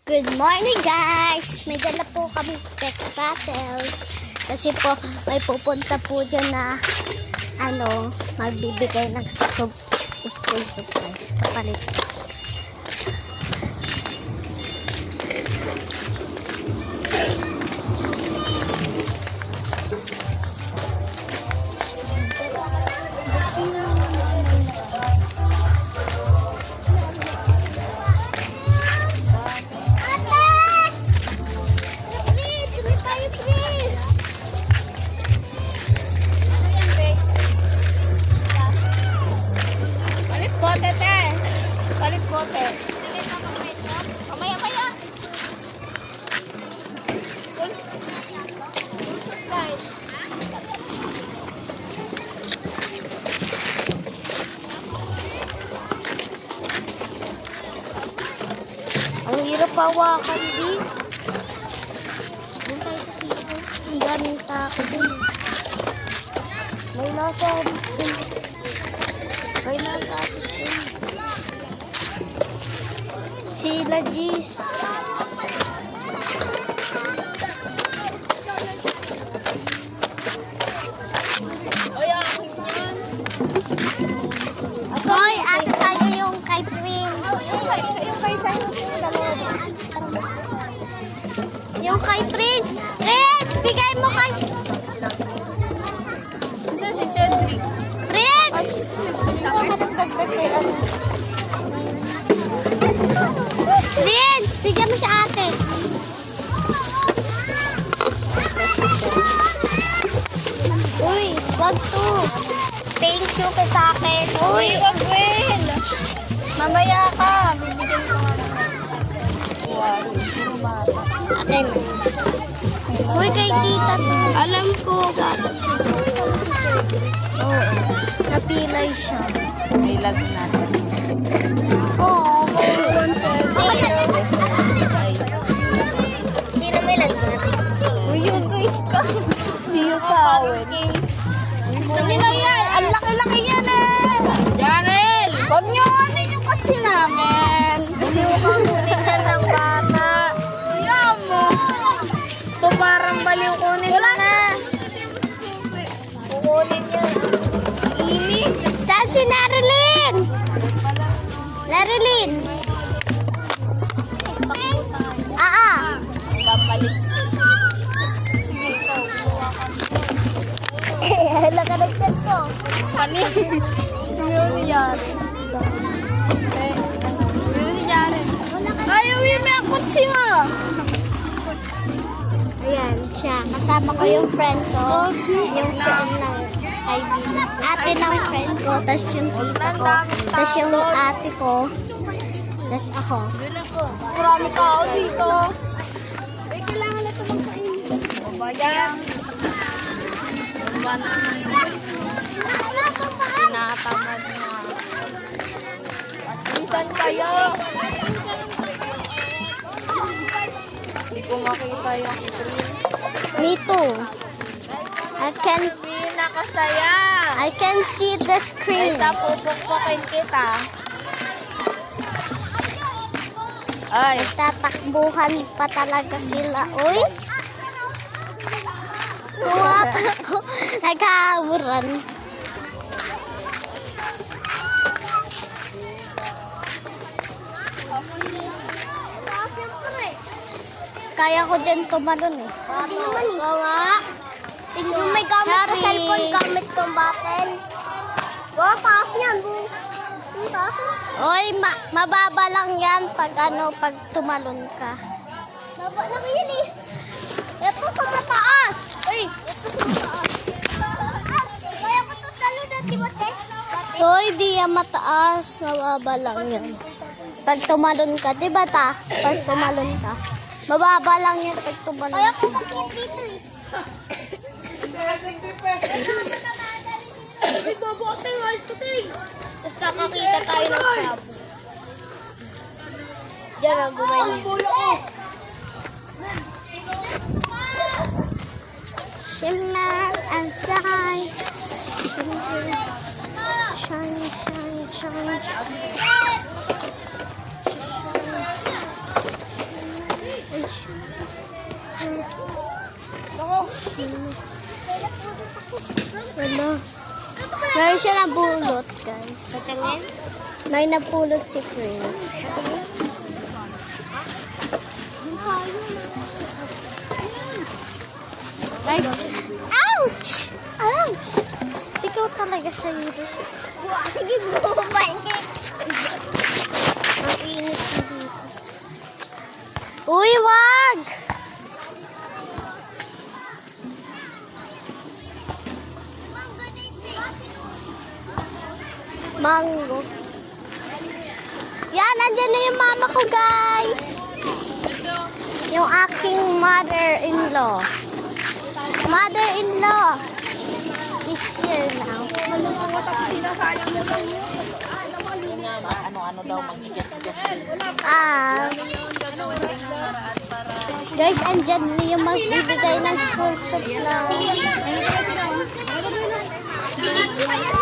Good morning guys! May dala po kami pet bottles. Kasi po may pupunta po dyan na magbibigay ng school supplies. Kapalit. Palit bote. Mamaya. Ang hirap hawakan din. Doon tayo sa siko. Ang daming tako din. May nasa din. May nasa din. Sila Gis. Hoy, asa tayo yung kay Prince. Yung kay Prince. Prince, bigay mo kay... Isa si Cedric. Prince! Prince, bigyan mo sa ate. Uy, wag to. Thank you ka sa akin. Uy, wag rin. Mamaya ka. Bibigyan ko nga lang. Akin. Uy, kay tita to. Alam ko. Oo. Napilay siya. May lag natin. Oo. Sino may lalagyan? Uy, yun guys ka. Siyo sa awin. Uy, na yan. Ang laki-laki yan eh. Jarel, huwag niyo kunin yung kotse namin. Baliw ka kunin yan ng bata. Alam mo. Ito parang baliw kunin Wala na. Kukunin yan. Ini. Saan si Narilyn? Narilyn? Babalik. Sige, ikaw. Nakalagdag ko. Sani? Ngayon ni Jaren. Ngayon ni Jaren. Ayaw yun, may kotse mo. Ayan siya. Kasama ko yung friend ko. Yung friend ng kaibigan. Ate ng friend ko. Tapos yung tita ko. Tapos yung ate ko. Tapos ako. Marami tao dito. Ay, kailangan na ito magkain. Babayang. Ba naman. Tinatamad na. Pasisan kayo. Hindi ko makita yung screen. Me too. Pinakasaya. I can see the screen. Ay, pupukpukin kita. Ay. Tatakbuhan pa talaga sila. Uy! Tumatakbo. Nagkahaburan. Kaya ko dyan tumalon eh. Hindi naman eh. Gawa. Tingnan may gamit ka cellphone, gamit kong button. Gawa, taas yan. Taas mo. Oy, mababa lang yan pag pag tumalon ka. Mababa lang yan eh. Ito sa mataas. Uy, ito sa mataas. Kaya ko ito talon na, di ba, Te? Hoy, di yan mataas. Mababa lang yan. Pag tumalon ka, di ba ta? Pag tumalon ka. Mababa lang yan pag tumalon. Kaya ko makit dito eh. Tapos kakakita tayo ng crab. Diyan ang gumayin. Shimmer and shine. Shine, shine, shine. Ano? Meron siya nabulot, guys. Patingin? May napulot si Chris. Guys, ouch! Ouch! Ikaw talaga sa virus. Sige mo, pancake. Ang init dito. Uy, wag! Mango. Yan, andyan na yung mama ko, guys. Yung aking mother-in-law. Mother-in-law is here now. Ano-ano daw mag-guess. Guys, andyan na yung magbibigay ng school supply.